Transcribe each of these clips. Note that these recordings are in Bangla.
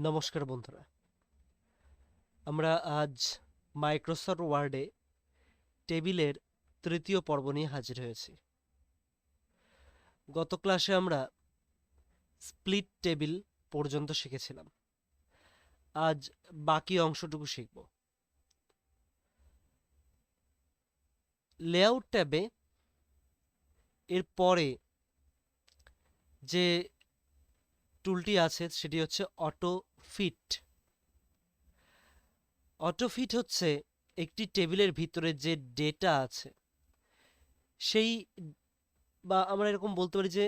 নমস্কার বন্ধুরা, আমরা আজ মাইক্রোসফট ওয়ার্ডে টেবিলের তৃতীয় পর্ব নিয়ে হাজির হয়েছি। গত ক্লাসে আমরা স্প্লিট টেবিল পর্যন্ত শিখেছিলাম। আজ বাকি অংশটুকু শিখব। লেআউট ট্যাবে এর পরে যে টুলটি আছে সেটি হচ্ছে অটো ফিট। অটো ফিট হচ্ছে একটি টেবিলের ভিতরে যে ডেটা আছে সেই, বা আমরা এরকম বলতে পারি যে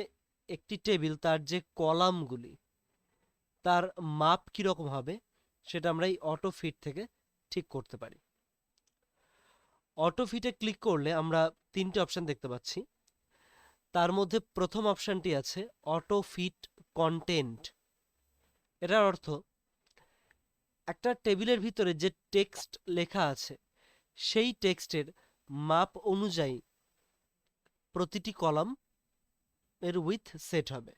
একটি টেবিল তার যে কলামগুলি তার মাপ কীরকম হবে সেটা আমরা এই অটো ফিট থেকে ঠিক করতে পারি। অটো ফিটে ক্লিক করলে আমরা তিনটে অপশান দেখতে পাচ্ছি। তার মধ্যে প্রথম অপশানটি আছে অটো ফিট কন্টেন্ট। এটার অর্থ একটা টেবিলের ভিতরে যে টেক্সট লেখা আছে সেই টেক্সটের মাপ অনুযায়ী প্রতিটি কলাম এর উইথ সেট হবে।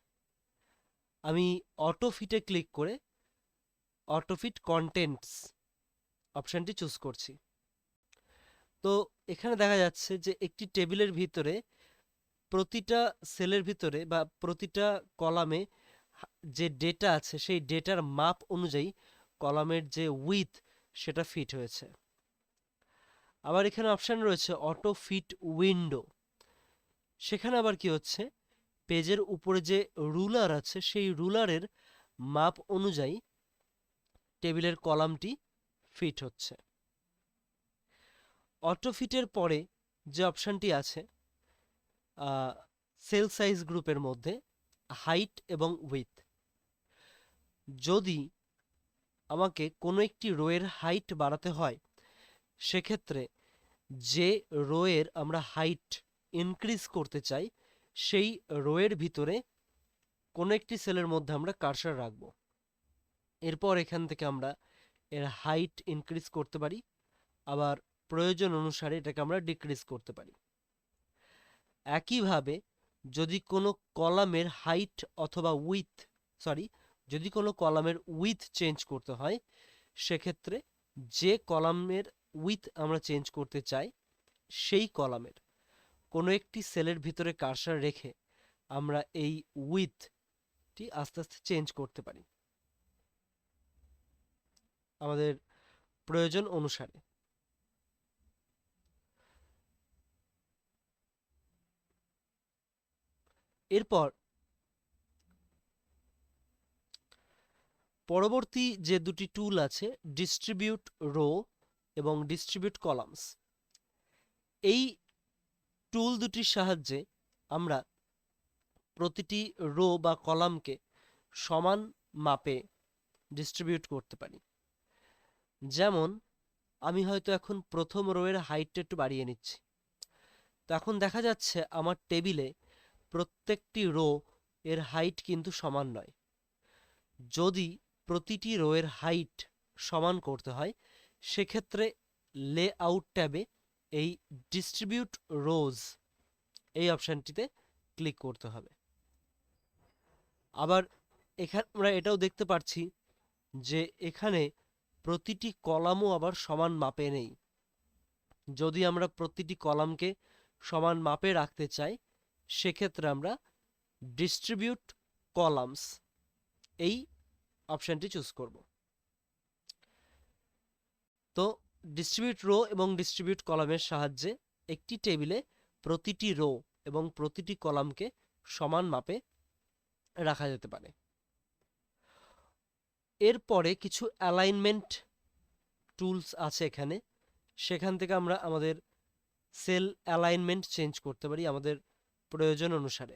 আমি অটো ফিটে ক্লিক করে অটো ফিট কন্টেন্টস অপশানটি চুজ করছি। তো এখানে দেখা যাচ্ছে যে একটি টেবিলের ভিতরে প্রতিটা সেলের ভিতরে বা প্রতিটা কলামে যে ডেটা আছে সেই ডেটার মাপ অনুযায়ী কলামের যে উইথ সেটা ফিট হয়েছে। আবার এখানে অপশান রয়েছে অটো ফিট উইন্ডো। সেখানে আবার কি হচ্ছে, পেজের উপরে যে রুলার আছে সেই রুলারের মাপ অনুযায়ী টেবিলের কলামটি ফিট হচ্ছে। অটো ফিটের পরে যে অপশানটি আছে সেল সাইজ গ্রুপের মধ্যে হাইট এবং উইথ। যদি আমাকে কোনো একটি রোয়ের হাইট বাড়াতে হয় সেক্ষেত্রে যে রোয়ের আমরা হাইট ইনক্রিজ করতে চাই সেই রোয়ের ভিতরে কোনো একটি সেলের মধ্যে আমরা কার্সার রাখব। এরপর এখান থেকে আমরা এর হাইট ইনক্রিজ করতে পারি, আবার প্রয়োজন অনুসারে এটাকে আমরা ডিক্রিজ করতে পারি। একইভাবে যদি কোনো কলামের হাইট অথবা যদি কোনো কলামের উইথ চেঞ্জ করতে হয় সেক্ষেত্রে যে কলামের উইথ আমরা চেঞ্জ করতে চাই সেই কলামের কোনো একটি সেলের ভিতরে কার্সার রেখে আমরা এই উইথটি আস্তে আস্তে চেঞ্জ করতে পারি আমাদের প্রয়োজন অনুসারে। এরপর পরবর্তী যে দুটি টুল আছে ডিস্ট্রিবিউট রো এবং ডিস্ট্রিবিউট কলামস, এই টুল দুটির সাহায্যে আমরা প্রতিটি রো বা কলামকে সমান মাপে ডিস্ট্রিবিউট করতে পারি। যেমন আমি হয়তো এখন প্রথম রোয়ের হাইটটা একটু বাড়িয়ে নিচ্ছি, তো এখন দেখা যাচ্ছে আমার টেবিলে প্রত্যেকটি রো এর হাইট কিন্তু সমান নয়। যদি প্রতিটি রোয়ের হাইট সমান করতে হয় সেক্ষেত্রে লেআউট ট্যাবে এই ডিস্ট্রিবিউট রোজ এই অপশানটিতে ক্লিক করতে হবে। আবার এখানে আমরা এটাও দেখতে পাচ্ছি যে এখানে প্রতিটি কলামও আবার সমান মাপে নেই। যদি আমরা প্রতিটি কলামকে সমান মাপে রাখতে চাই সেক্ষেত্রে আমরা ডিস্ট্রিবিউট কলামস এই অপশানটি চুজ করব। তো ডিস্ট্রিবিউট রো এবং ডিস্ট্রিবিউট কলামের সাহায্যে একটি টেবিলে প্রতিটি রো এবং প্রতিটি কলামকে সমান মাপে রাখা যেতে পারে। এরপরে কিছু অ্যালাইনমেন্ট টুলস আছে এখানে, সেখান থেকে আমরা আমাদের সেল অ্যালাইনমেন্ট চেঞ্জ করতে পারি আমাদের প্রয়োজন অনুসারে।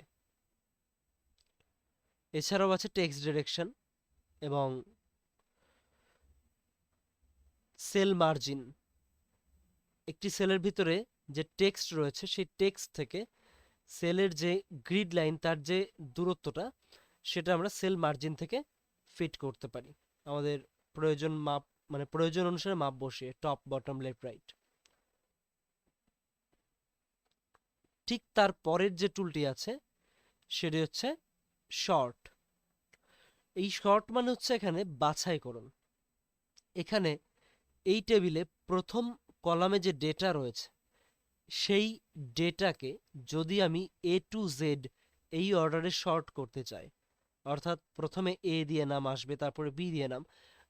এছাড়াও আছে টেক্সট ডিরেকশন এবং সেল মার্জিন। একটি সেলের ভিতরে যে টেক্সট রয়েছে সেই টেক্সট থেকে সেলের যে গ্রিড লাইন তার যে দূরত্বটা সেটা আমরা সেল মার্জিন থেকে ফিট করতে পারি আমাদের প্রয়োজন মাপ, মানে প্রয়োজন অনুসারে মাপ বসিয়ে টপ বটম লেফট রাইট। ঠিক তার পরের যে টুলটি আছে সেটি হচ্ছে শর্ট। এই শর্ট মানে হচ্ছে এখানে বাছাইকরণ। এখানে এই টেবিলে প্রথম কলামে যে ডেটা রয়েছে সেই ডেটাকে যদি আমি এ টু জেড এই অর্ডারে শর্ট করতে চাই, অর্থাৎ প্রথমে এ দিয়ে নাম আসবে, তারপরে বি দিয়ে নাম,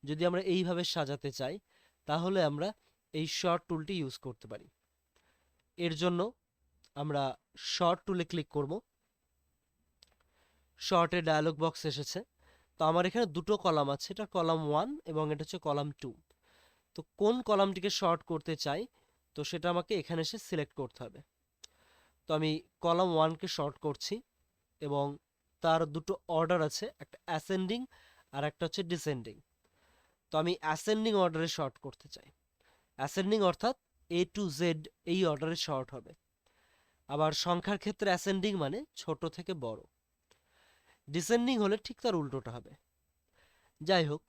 যদি আমরা এইভাবে সাজাতে চাই তাহলে আমরা এই শর্ট টুলটি ইউজ করতে পারি। এর জন্য আমরা শর্ট টুলে ক্লিক করব। শর্টের ডায়ালগ বক্স এসেছে। তো আমার এখানে দুটো কলাম আছে, এটা কলাম 1 এবং এটা হচ্ছে কলাম 2। তো কোন কলামটিকে শর্ট করতে চাই তো সেটা আমাকে এখানে এসে সিলেক্ট করতে হবে। তো আমি কলাম 1কে শর্ট করছি এবং তার দুটো অর্ডার আছে, একটা অ্যাসেন্ডিং আর একটা হচ্ছে ডিসেন্ডিং। তো আমি অ্যাসেন্ডিং অর্ডারে শর্ট করতে চাই। অ্যাসেন্ডিং অর্থাৎ এ টু জেড এই অর্ডারে শর্ট হবে। আবার সংখ্যার ক্ষেত্রে অ্যাসেন্ডিং মানে ছোট থেকে বড়, ডিসেন্ডিং হলে ঠিক তার উল্টোটা হবে। যাই হোক,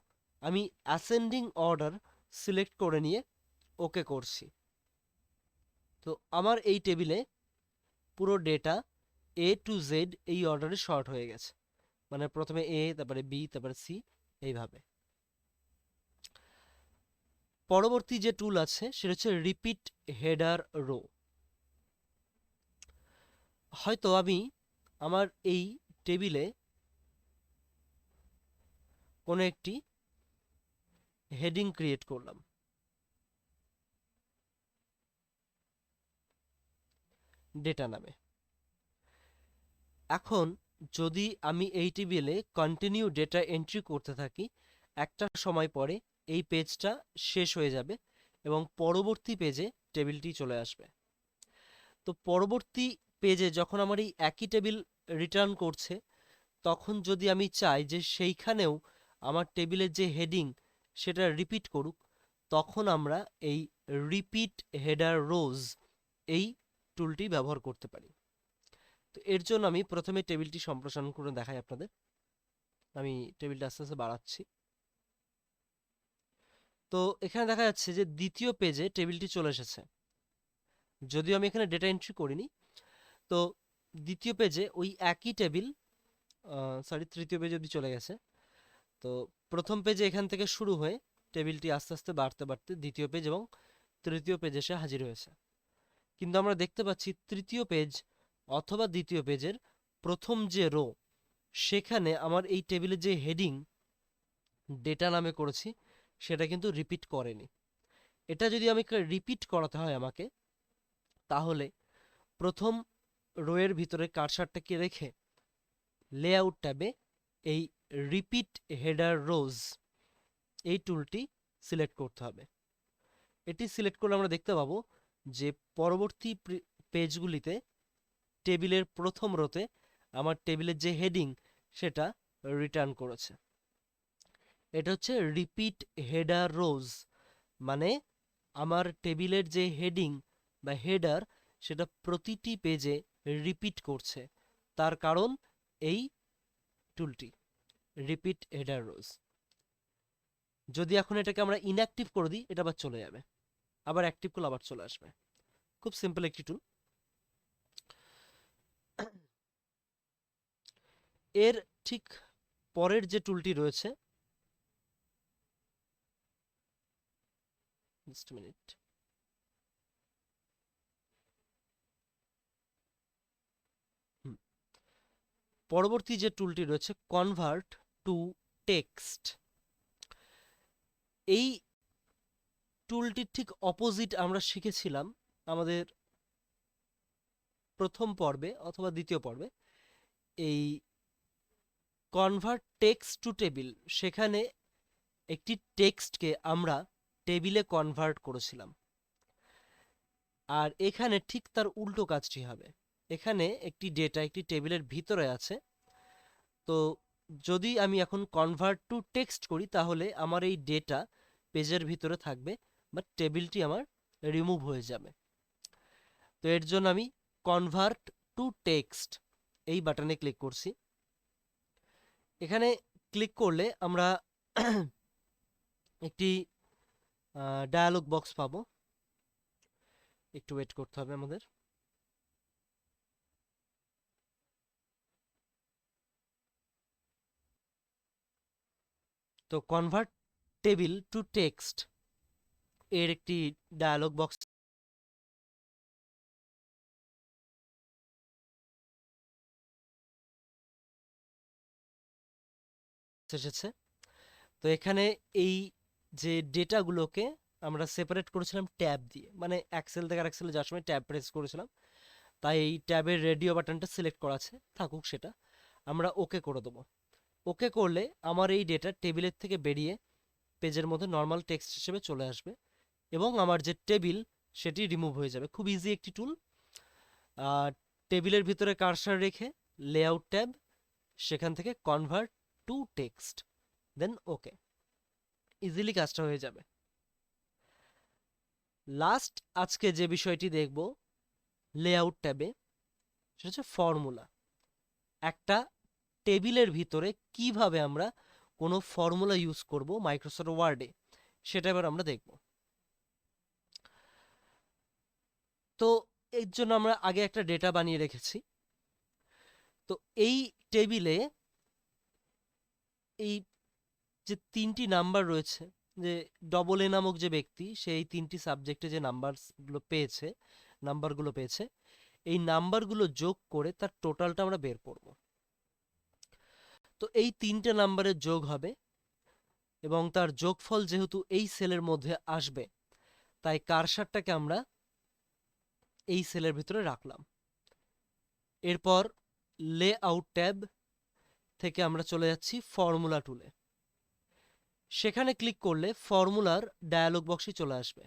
আমি অ্যাসেন্ডিং অর্ডার সিলেক্ট করে নিয়ে ওকে করছি। তো আমার এই টেবিলে পুরো ডেটা এ টু জেড এই অর্ডারে শর্ট হয়ে গেছে, মানে প্রথমে এ, তারপরে বি, তারপরে সি, এইভাবে। পরবর্তী যে টুল আছে সেটা হচ্ছে রিপিট হেডার রো। হয়তো আমি আমার এই টেবিলে কোনো একটি হেডিং ক্রিয়েট করলাম, ডেটা নামে। এখন যদি আমি এই টেবিলে কন্টিনিউ ডেটা এন্ট্রি করতে থাকি, একটা সময় পরে এই পেজটা শেষ হয়ে যাবে এবং পরবর্তী পেজে টেবিলটি চলে আসবে। তো পরবর্তী পেজে যখন আমার এই একই টেবিল রিটার্ন করছে, তখন যদি আমি চাই যে সেইখানেও আমার টেবিলের যে হেডিং সেটা রিপিট করুক, তখন আমরা এই রিপিট হেডার রোজ এই টুলটি ব্যবহার করতে পারি। তো এর জন্য আমি প্রথমে টেবিলটি সম্প্রসারণ করে দেখাই আপনাদের। আমি টেবিলটা আস্তে আস্তে বাড়াচ্ছি। তো এখানে দেখা যাচ্ছে যে দ্বিতীয় পেজে টেবিলটি চলে এসেছে, যদিও আমি এখানে ডেটা এন্ট্রি করিনি। তো দ্বিতীয় পেজে ওই একই টেবিল, সরি তৃতীয় পেজে অবধি চলে গেছে। তো প্রথম পেজে এখান থেকে শুরু হয়ে টেবিলটি আস্তে আস্তে বাড়তে বাড়তে দ্বিতীয় পেজ এবং তৃতীয় পেজে এসে হাজির হয়েছে। কিন্তু আমরা দেখতে পাচ্ছি তৃতীয় পেজ অথবা দ্বিতীয় পেজের প্রথম যে রো, সেখানে আমার এই টেবিলের যে হেডিং ডেটা নামে করেছি সেটা কিন্তু রিপিট করেনি। এটা যদি আমি রিপিট করাতে হয় আমাকে, তাহলে প্রথম রোয়ের ভিতরে কার্সারটাকে রেখে লেআউট ট্যাবে এই রিপিট হেডার রোজ এই টুলটি সিলেক্ট করতে হবে। এটি সিলেক্ট করলে আমরা দেখতে পাবো যে পরবর্তী পেজগুলিতে টেবিলের প্রথম রোতে আমার টেবিলের যে হেডিং সেটা রিটার্ন করেছে। এটা হচ্ছে রিপিট হেডার রোজ, মানে আমার টেবিলের যে হেডিং বা হেডার সেটা প্রতিটি পেজে রিপিট করছে, তার কারণ এই টুলটি রিপিট হেডার রোজ। যদি এখন এটাকে আমরা ইনঅ্যাক্টিভ করে দিই, এটা আবার চলে যাবে, আবার অ্যাক্টিভ করলে আবার চলে আসবে। খুব সিম্পল একটি টুল। এর ঠিক পরের যে টুলটি রয়েছে, জাস্ট মিনিট, পরবর্তী যে টুলটি রয়েছে কনভার্ট টু টেক্সট। এই টুলটির ঠিক অপোজিট আমরা শিখেছিলাম আমাদের প্রথম পর্বে অথবা দ্বিতীয় পর্বে। এই কনভার্ট টেক্সট টু টেবিল, সেখানে একটি টেক্সটকে আমরা টেবিলে কনভার্ট করেছিলাম। আর এখানে ঠিক তার উল্টো কাজটি হবে। এখানে একটি ডেটা একটি টেবিলের ভিতরে আছে। তো যদি আমি এখন কনভার্ট টু টেক্সট করি, তাহলে আমার এই ডেটা পেজের ভিতরে থাকবে, বাট টেবিলটি আমার রিমুভ হয়ে যাবে। তো এর জন্য আমি কনভার্ট টু টেক্সট এই বাটনে ক্লিক করছি। এখানে ক্লিক করলে আমরা একটি ডায়ালগ বক্স পাবো। একটু ওয়েট করতে হবে আমাদের। তো কনভার্ট টেবিল টু টেক্সট এর একটি ডায়ালগ বক্স এসেছে। তো এখানে এই যে ডেটাগুলোকে আমরা সেপারেট করেছিলাম ট্যাব দিয়ে, মানে এক্সেল থেকে আর এক্সেলে যাওয়ার সময় ট্যাব প্রেস করেছিলাম, তাই এই ট্যাবের রেডিও বাটনটা সিলেক্ট করা আছে, থাকুক সেটা। আমরা ওকে করে দেবো। ওকে করলে আমার এই ডেটা টেবিলের থেকে বেরিয়ে পেজের মধ্যে নর্মাল টেক্সট হিসেবে চলে আসবে এবং আমার যে টেবিল সেটি রিমুভ হয়ে যাবে। খুব ইজি একটি টুল। টেবিলের ভিতরে কার্সার রেখে লেআউট ট্যাব, সেখান থেকে convert to text, then okay, easily কাজটা হয়ে যাবে। লাস্ট আজকে যে বিষয়টি দেখব লেআউট ট্যাবে, সেটা হচ্ছে ফর্মুলা। একটা টেবিলের ভিতরে কিভাবে আমরা কোনো ফর্মুলা ইউজ করব মাইক্রোসফট ওয়ার্ডে, সেটা এবার আমরা দেখব। তো এর জন্য আমরা আগে একটা ডেটা বানিয়ে রেখেছি। তো এই টেবিলে এই যে তিনটি নাম্বার রয়েছে, যে ডবল এ নামক যে ব্যক্তি, সেই তিনটি সাবজেক্টে যে নাম্বারগুলো পেয়েছে, এই নাম্বারগুলো যোগ করে তার টোটালটা আমরা বের করব। তো এই তিনটে নাম্বারের যোগ হবে এবং তার যোগফল যেহেতু এই সেলের মধ্যে আসবে, তাই কার্সারটাকে আমরা এই সেলের ভিতরে রাখলাম। এরপর লেআউট ট্যাব থেকে আমরা চলে যাচ্ছি ফর্মুলা টুলে। সেখানে ক্লিক করলে ফর্মুলার ডায়ালগ বক্সই চলে আসবে।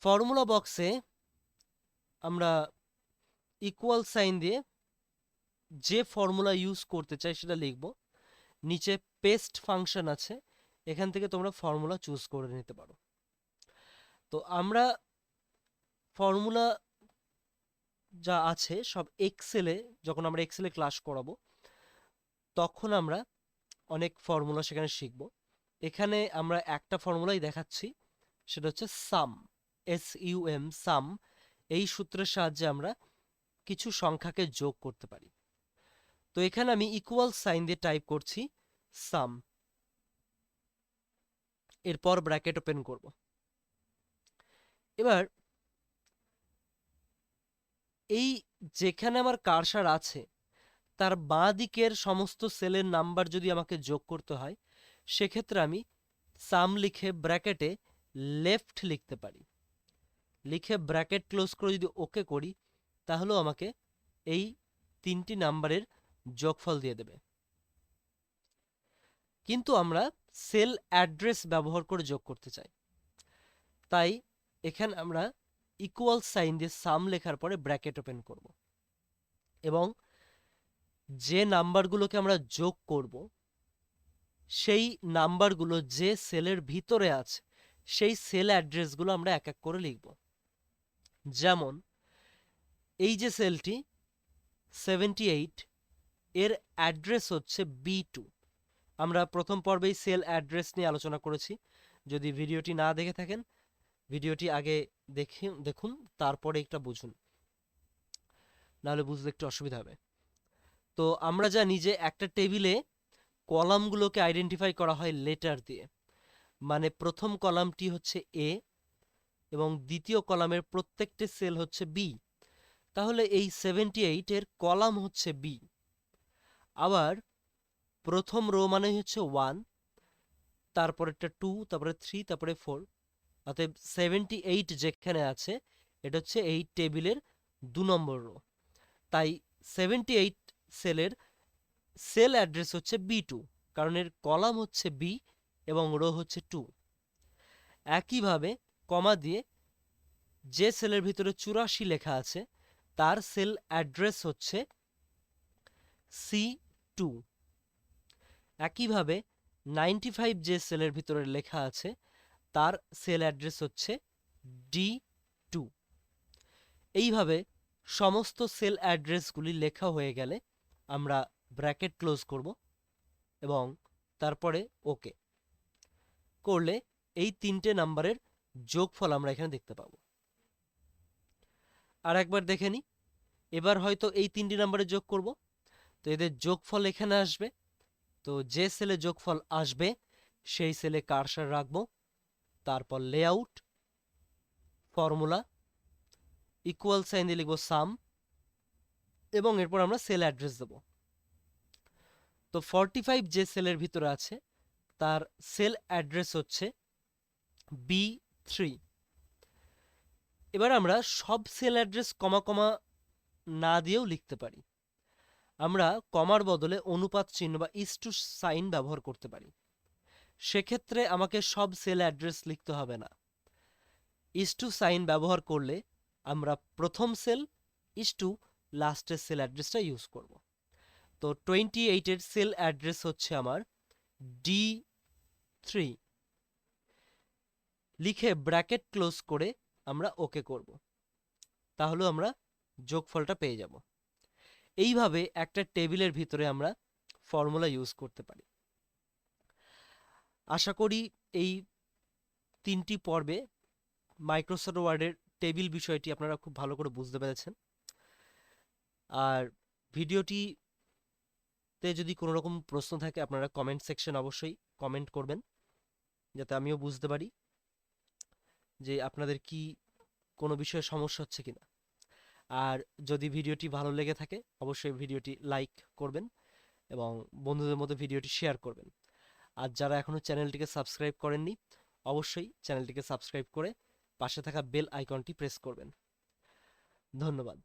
ফর্মুলা বক্সে আমরা ইকুয়াল সাইন দিয়ে যে ফর্মুলা ইউজ করতে চাই সেটা লিখব। নিচে পেস্ট ফাংশন আছে, এখান থেকে তোমরা ফর্মুলা চুজ করে নিতে পারো। তো আমরা ফর্মুলা যা আছে সব এক্সেলে, যখন আমরা এক্সেলে ক্লাস করাবো তখন আমরা অনেক ফর্মুলা সেখানে শিখব। এখানে আমরা একটা ফর্মুলাই দেখাচ্ছি, সেটা হচ্ছে সাম, SUM, সাম। এই সূত্রের সাহায্যে আমরা কিছু সংখ্যাকে যোগ করতে পারি। তো এখানে আমি ইকুয়াল সাইন দিয়ে টাইপ করছি সাম, এরপর ব্র্যাকেট ওপেন করব। এবার এই যেখানে আমার কার্সার আছে তার বাঁ দিকের সমস্ত সেলের নাম্বার যদি আমাকে যোগ করতে হয়, সেক্ষেত্রে আমি সাম লিখে ব্র্যাকেটে লেফট লিখতে পারি। লিখে ব্র্যাকেট ক্লোজ করে যদি ওকে করি, তাহলেও আমাকে এই তিনটি নাম্বারের যোগফল দিয়ে দেবে। কিন্তু আমরা সেল অ্যাড্রেস ব্যবহার করে যোগ করতে চাই, তাই এখানে আমরা ইকুয়াল সাইন দিয়ে সাম লেখার পরে ব্র্যাকেট ওপেন করব এবং যে নাম্বারগুলোকে আমরা যোগ করব সেই নাম্বারগুলো যে সেলের ভিতরে আছে সেই সেল অ্যাড্রেসগুলো আমরা এক এক করে লিখব। যেমন এই যে সেলটি 78, এর অ্যাড্রেস হচ্ছে B2। আমরা প্রথম পর্বেই সেল অ্যাড্রেস নিয়ে আলোচনা করেছি। যদি ভিডিওটি না দেখে থাকেন, ভিডিওটি আগে দেখুন, তারপরে একটা বুঝুন, নাহলে বুঝতে একটু অসুবিধা হবে। তো আমরা জানি যে একটা টেবিলে কলামগুলোকে আইডেন্টিফাই করা হয় লেটার দিয়ে, মানে প্রথম কলামটি হচ্ছে A এবং দ্বিতীয় কলামের প্রত্যেকটি সেল হচ্ছে B। তাহলে এই 78 এর কলাম হচ্ছে B। আবার প্রথম রো মানে হচ্ছে 1, তারপরেরটা 2, তারপরে 3, তারপরে 4। অতএব 78 যেখানে আছে এটা হচ্ছে এই টেবিলের 2 নম্বর রো। তাই 78 সেলের সেল অ্যাড্রেস হচ্ছে B2, কারণ এর কলাম হচ্ছে B এবং রো হচ্ছে 2। একইভাবে কমা দিয়ে যে সেলের ভিতরে 84 লেখা আছে তার সেল অ্যাড্রেস হচ্ছে C2। একইভাবে 95 যে সেলের ভিতরে লেখা আছে তার সেল অ্যাড্রেস হচ্ছে D2। এইভাবে সমস্ত সেল অ্যাড্রেসগুলি লেখা হয়ে গেলে আমরা ব্র্যাকেট ক্লোজ করব এবং তারপরে ওকে করলে এই তিনটে নাম্বারের যোগফল আমরা এখানে দেখতে পাবো। আর একবার দেখে নিই, এবার হয়তো এই তিনটি নাম্বারে যোগ করব, তো এদের যোগফল এখানে আসবে তো যে সেলে যোগফল আসবে সেই সেলে কার্সার রাখবো, তারপর লেআউট, ফর্মুলা, ইকুয়াল সাইন দিয়ে লিখবো সাম, এবং এরপর আমরা সেল অ্যাড্রেস দেবো। তো 45 যে সেলের ভিতরে আছে তার সেল অ্যাড্রেস হচ্ছে B3। এবার আমরা সব সেল অ্যাড্রেস কমা কমা না দিয়েও লিখতে পারি। আমরা কমার বদলে অনুপাত চিহ্ন বা ইস টু সাইন ব্যবহার করতে পারি। সেক্ষেত্রে আমাকে সব সেল অ্যাড্রেস লিখতে হবে না। ইস টু সাইন ব্যবহার করলে আমরা প্রথম সেল ইস টু লাস্টের সেল অ্যাড্রেসটা ইউজ করব। তো 28 এর সেল অ্যাড্রেস হচ্ছে আমার D3, লিখে ব্র্যাকেট ক্লোজ করে আমরা ওকে করব। তাহলে আমরা যোগফলটা পেয়ে যাব। এইভাবে একটা টেবিলের ভিতরে আমরা ফর্মুলা ইউজ করতে পারি। আশা করি এই 3টি পর্বে মাইক্রোসফট ওয়ার্ডের টেবিল বিষয়টি আপনারা খুব ভালো করে বুঝতে পেরেছেন। আর ভিডিওটিতে যদি কোনো রকম প্রশ্ন থাকে আপনারা কমেন্ট সেকশন অবশ্যই কমেন্ট করবেন, যাতে আমিও বুঝতে পারি যে আপনাদের কি কোনো বিষয়ে সমস্যা হচ্ছে কিনা। আর যদি ভিডিওটি ভালো লেগে থাকে অবশ্যই ভিডিওটি লাইক করবেন এবং বন্ধুদের মধ্যে ভিডিওটি শেয়ার করবেন। আর যারা এখনও চ্যানেলটিকে সাবস্ক্রাইব করেননি অবশ্যই চ্যানেলটিকে সাবস্ক্রাইব করে পাশে থাকা বেল আইকনটি প্রেস করবেন। ধন্যবাদ।